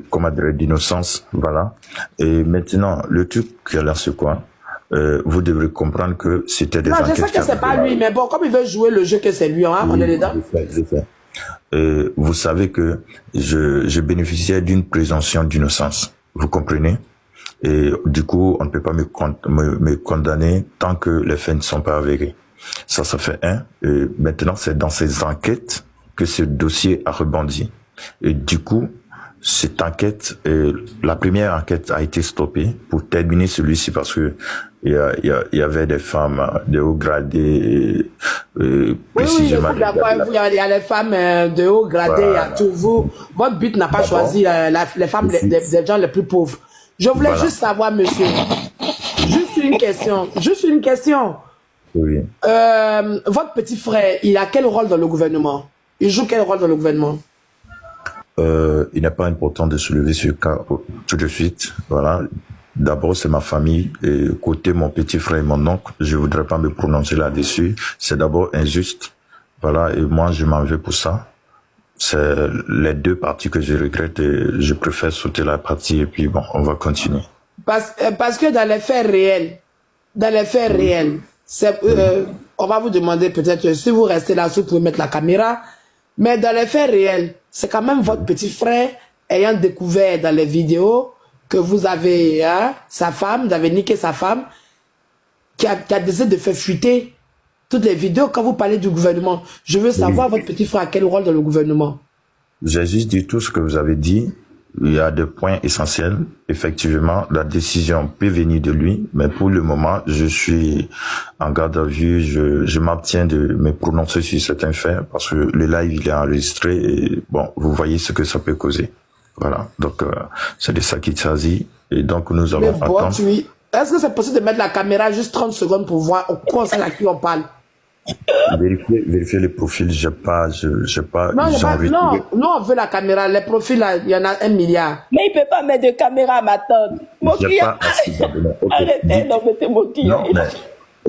comment dire, d'innocence, voilà. Et maintenant, le truc qui est là, c'est quoi? Vous devrez comprendre que c'était des enquêtes. Non, je sais que c'est pas lui, mais bon, comme il veut jouer le jeu que c'est lui, on est dedans. Je sais. Vous savez que je bénéficiais d'une présomption d'innocence. Vous comprenez? Et du coup, on ne peut pas me condamner tant que les faits ne sont pas avérés. Ça fait un. Et maintenant, c'est dans ces enquêtes que ce dossier a rebondi. Et du coup, cette enquête, la première enquête a été stoppée pour terminer celui-ci parce que il y avait des femmes de haut gradé, précisément. Oui, il y a les femmes de haut gradé, il y a tout. Vous, votre but n'a pas choisi les femmes des gens les plus pauvres. Je voulais juste savoir, monsieur, juste une question. Oui. Votre petit frère, il a quel rôle dans le gouvernement? Il joue quel rôle dans le gouvernement? Il n'est pas important de soulever ce cas tout de suite. Voilà. D'abord, c'est ma famille. Et côté mon petit frère et mon oncle, je voudrais pas me prononcer là-dessus. C'est d'abord injuste. Voilà. Et moi, je m'en vais pour ça. C'est les deux parties que je regrette et je préfère sauter la partie et puis bon, on va continuer. Parce que dans les faits réels, on va vous demander peut-être si vous restez là, si vous pouvez mettre la caméra, mais dans les faits réels, c'est quand même votre petit frère ayant découvert dans les vidéos que vous avez sa femme, vous avez niqué sa femme, qui a décidé de faire fuiter toutes les vidéos quand vous parlez du gouvernement. Je veux savoir votre petit frère a quel rôle dans le gouvernement. J'ai juste dit tout ce que vous avez dit. Il y a des points essentiels. Effectivement, la décision peut venir de lui, mais pour le moment, je suis en garde à vue. Je m'abstiens de me prononcer sur certains faits parce que le live il est enregistré et bon, vous voyez ce que ça peut causer. Voilà. Donc c'est de ça qu'il s'agit et donc nous allons attendre. Est-ce que c'est possible de mettre la caméra juste 30 secondes pour voir au quoi c'est à qui on parle? Vérifier les profils, j'ai pas. Non, nous on veut la caméra. Les profils, là, il y en a 1 milliard. Mais il peut pas mettre de caméra, ma tante. Mon client. Arrêtez d'embêter mon client.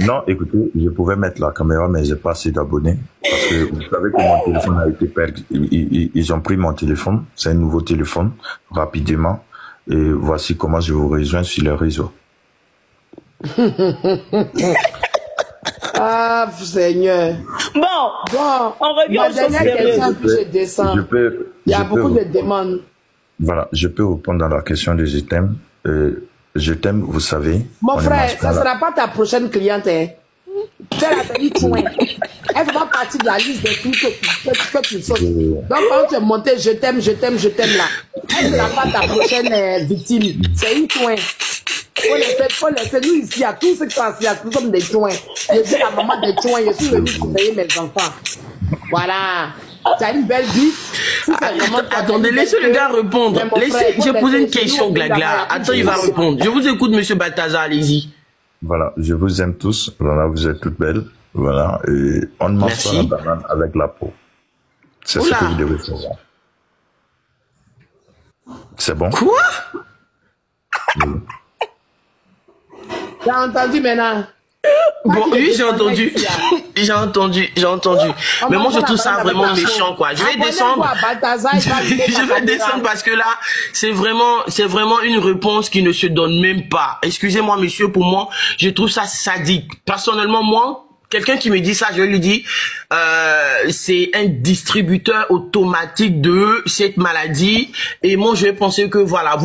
Non, écoutez, je pouvais mettre la caméra, mais j'ai pas assez d'abonnés. Parce que vous savez que mon téléphone a été perdu. Ils ont pris mon téléphone. C'est un nouveau téléphone, rapidement. Et voici comment je vous rejoins sur les réseaux. Ah, Seigneur. Bon, on revient aux choses sérieuses. Il y a beaucoup de demandes. Voilà, je peux répondre dans la question de je t'aime. Je t'aime, vous savez. Mon frère, ça ne sera pas ta prochaine cliente. Hein. C'est la famille Chouin. Elle fait pas partie de la liste des filles que tu sautes. Donc, quand tu es monté, je t'aime là. Elle ne sera pas ta prochaine victime. C'est une Chouin. Faut laisser nous ici à tous ceux qui sont assis, nous sommes des chouins. Je suis la maman des chouins, je suis venue surveiller mes enfants. Voilà. Tu as une belle vie. Attendez, laissez le gars répondre. J'ai posé une question, Glagla. Attends, il va répondre. Je vous écoute, monsieur Balthazar, allez-y. Voilà, je vous aime tous. Voilà, vous êtes toutes belles. Voilà, et on ne mange pas la banane avec la peau. C'est ce que vous devez savoir. C'est bon? Quoi? Oui. T'as entendu maintenant? Bon, oui, j'ai entendu. Mais moi, je trouve ça vraiment méchant, quoi. Je vais descendre. Je vais descendre parce que là, c'est vraiment une réponse qui ne se donne même pas. Excusez-moi, monsieur, pour moi, je trouve ça sadique. Personnellement, moi, quelqu'un qui me dit ça, je lui dis, c'est un distributeur automatique de cette maladie. Et moi, je vais penser que voilà,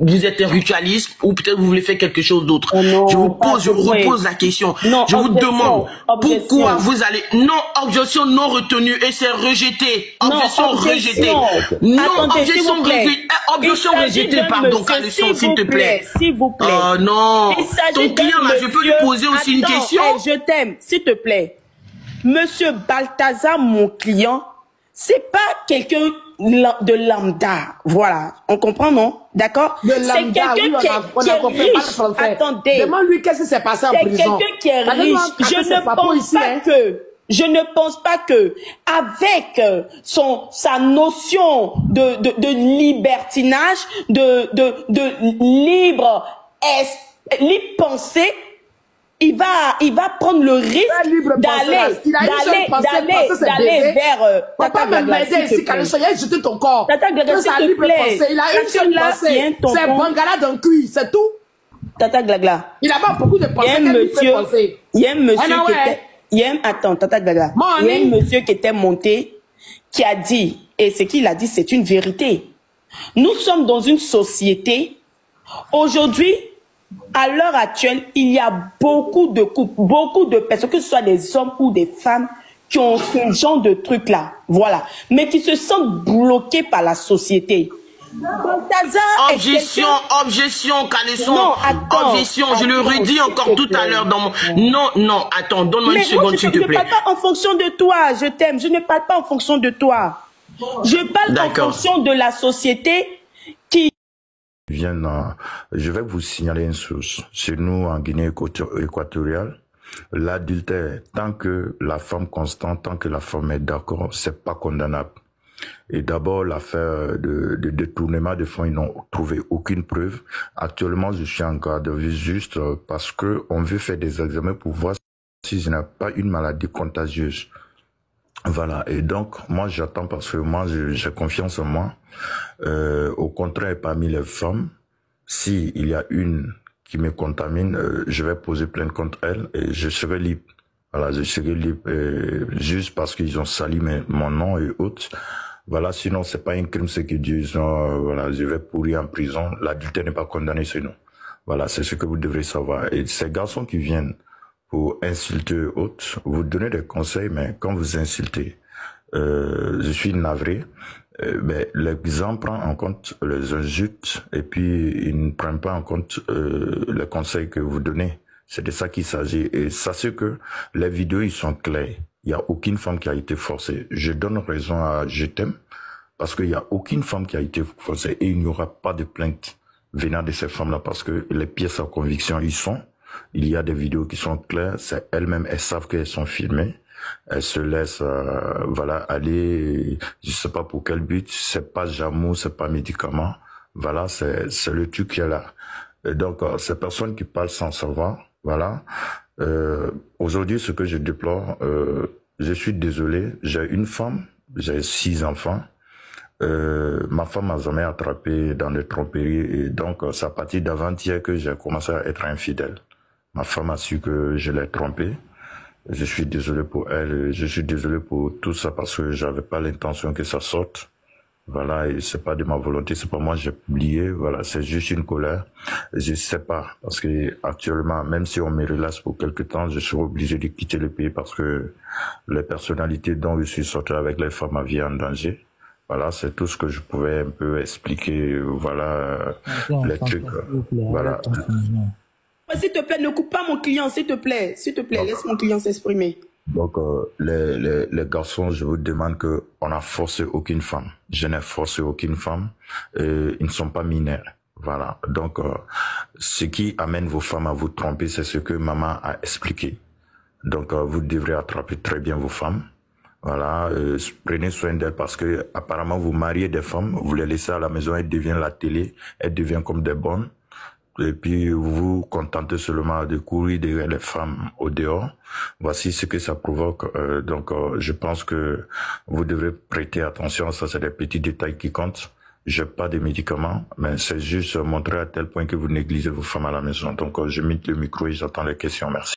vous êtes un ritualiste ou peut-être vous voulez faire quelque chose d'autre. Je vous repose la question. Non, je vous demande pourquoi vous allez... Non, objection non retenue et c'est rejeté. Objection rejetée. Non, objection rejetée, pardon, Calisson, s'il te plaît. S'il vous plaît. Oh non. Ton client, là, je peux lui poser aussi une question. Je t'aime, s'il te plaît. Monsieur Balthazar, mon client, c'est pas quelqu'un de lambda, voilà, on comprend, non? D'accord? C'est quelqu'un qui est riche. Attendez. Demande-lui qu'est-ce qui s'est passé en prison. C'est quelqu'un qui est riche. Je ne pense pas que avec sa notion de libertinage, de libre pensée, il va prendre le risque d'aller vers Tata Glagla, s'il te plaît. Il a jeté ton corps. Tata Glagla, s'il te plaît. Il a une seule pensée. C'est Bangala d'un cuir, c'est tout. Tata Glagla. Il a pas beaucoup de pensées. Il y a un monsieur qui était... Attends, Tata Glagla. Il y a un monsieur qui était monté, qui a dit, et ce qu'il a dit, c'est une vérité. Nous sommes dans une société, aujourd'hui, à l'heure actuelle, il y a beaucoup de couples, beaucoup de personnes, que ce soit des hommes ou des femmes, qui ont ce genre de truc-là, voilà, mais qui se sentent bloqués par la société. Objection, Caleçon. Non, attends. Objection, je le redis encore tout à l'heure dans mon... Non, attends, donne-moi une seconde, s'il te plaît. Je ne parle pas en fonction de toi, je t'aime, je ne parle pas en fonction de toi. Je parle en fonction de la société qui... Je vais vous signaler une chose. Chez nous, en Guinée équatoriale, l'adultère, tant que la femme constate, tant que la femme est d'accord, c'est pas condamnable. Et d'abord, l'affaire de détournement de fonds, ils n'ont trouvé aucune preuve. Actuellement, je suis en garde à vue juste parce que on veut faire des examens pour voir si je n'ai pas une maladie contagieuse. Voilà. Et donc, moi, j'attends parce que moi, j'ai confiance en moi. Au contraire, parmi les femmes, si il y a une qui me contamine, je vais poser plainte contre elle et je serai libre. Voilà, je serai libre juste parce qu'ils ont sali mon nom et autres. Voilà, sinon c'est pas un crime ce qu'ils disent. Voilà, je vais pourrir en prison. L'adultère n'est pas condamné chez nous. Voilà, c'est ce que vous devrez savoir. Et ces garçons qui viennent pour insulter autres, vous donnez des conseils, mais quand vous insultez, je suis navré. Mais l'exemple prend en compte les insultes et puis ils ne prennent pas en compte les conseils que vous donnez. C'est de ça qu'il s'agit. Et sachez que les vidéos, ils sont clairs. Il n'y a aucune femme qui a été forcée. Je donne raison à Je t'aime parce qu'il n'y a aucune femme qui a été forcée et il n'y aura pas de plainte venant de ces femmes-là parce que les pièces à conviction, ils sont. Il y a des vidéos qui sont claires. C'est elles-mêmes, elles savent qu'elles sont filmées. Elles se laissent, voilà, aller, je sais pas pour quel but. C'est pas jamour, c'est pas médicament. Voilà, c'est le truc qui est là. Et donc, ces personnes qui parlent sans savoir, voilà. Aujourd'hui, ce que je déplore, je suis désolé, j'ai une femme, j'ai 6 enfants. Ma femme m'a jamais attrapé dans des tromperies et donc c'est à partir d'avant-hier que j'ai commencé à être infidèle. Ma femme a su que je l'ai trompée. Je suis désolé pour elle, je suis désolé pour tout ça parce que j'avais pas l'intention que ça sorte. Voilà, et c'est pas de ma volonté, c'est pas moi, j'ai publié, voilà, c'est juste une colère. Je sais pas, parce que actuellement, même si on me relâche pour quelque temps, je serai obligé de quitter le pays parce que les personnalités dont je suis sorti avec les femmes ma vie en danger. Voilà, c'est tout ce que je pouvais un peu expliquer, voilà, les trucs, voilà. S'il te plaît, ne coupe pas mon client, s'il te plaît, laisse mon client s'exprimer. Donc, les garçons, je vous demande que on n'a forcé aucune femme. Je n'ai forcé aucune femme. Ils ne sont pas mineurs. Voilà. Donc, ce qui amène vos femmes à vous tromper, c'est ce que maman a expliqué. Donc, vous devrez attraper très bien vos femmes. Voilà. Prenez soin d'elles parce que apparemment vous mariez des femmes, vous les laissez à la maison, elles deviennent la télé, elles deviennent comme des bonnes. Et puis vous vous contentez seulement de courir derrière les femmes au dehors. Voici ce que ça provoque. Donc je pense que vous devrez prêter attention. Ça, c'est des petits détails qui comptent. J'ai pas de médicaments, mais c'est juste montrer à tel point que vous négligez vos femmes à la maison. Donc je mute le micro et j'attends les questions. Merci.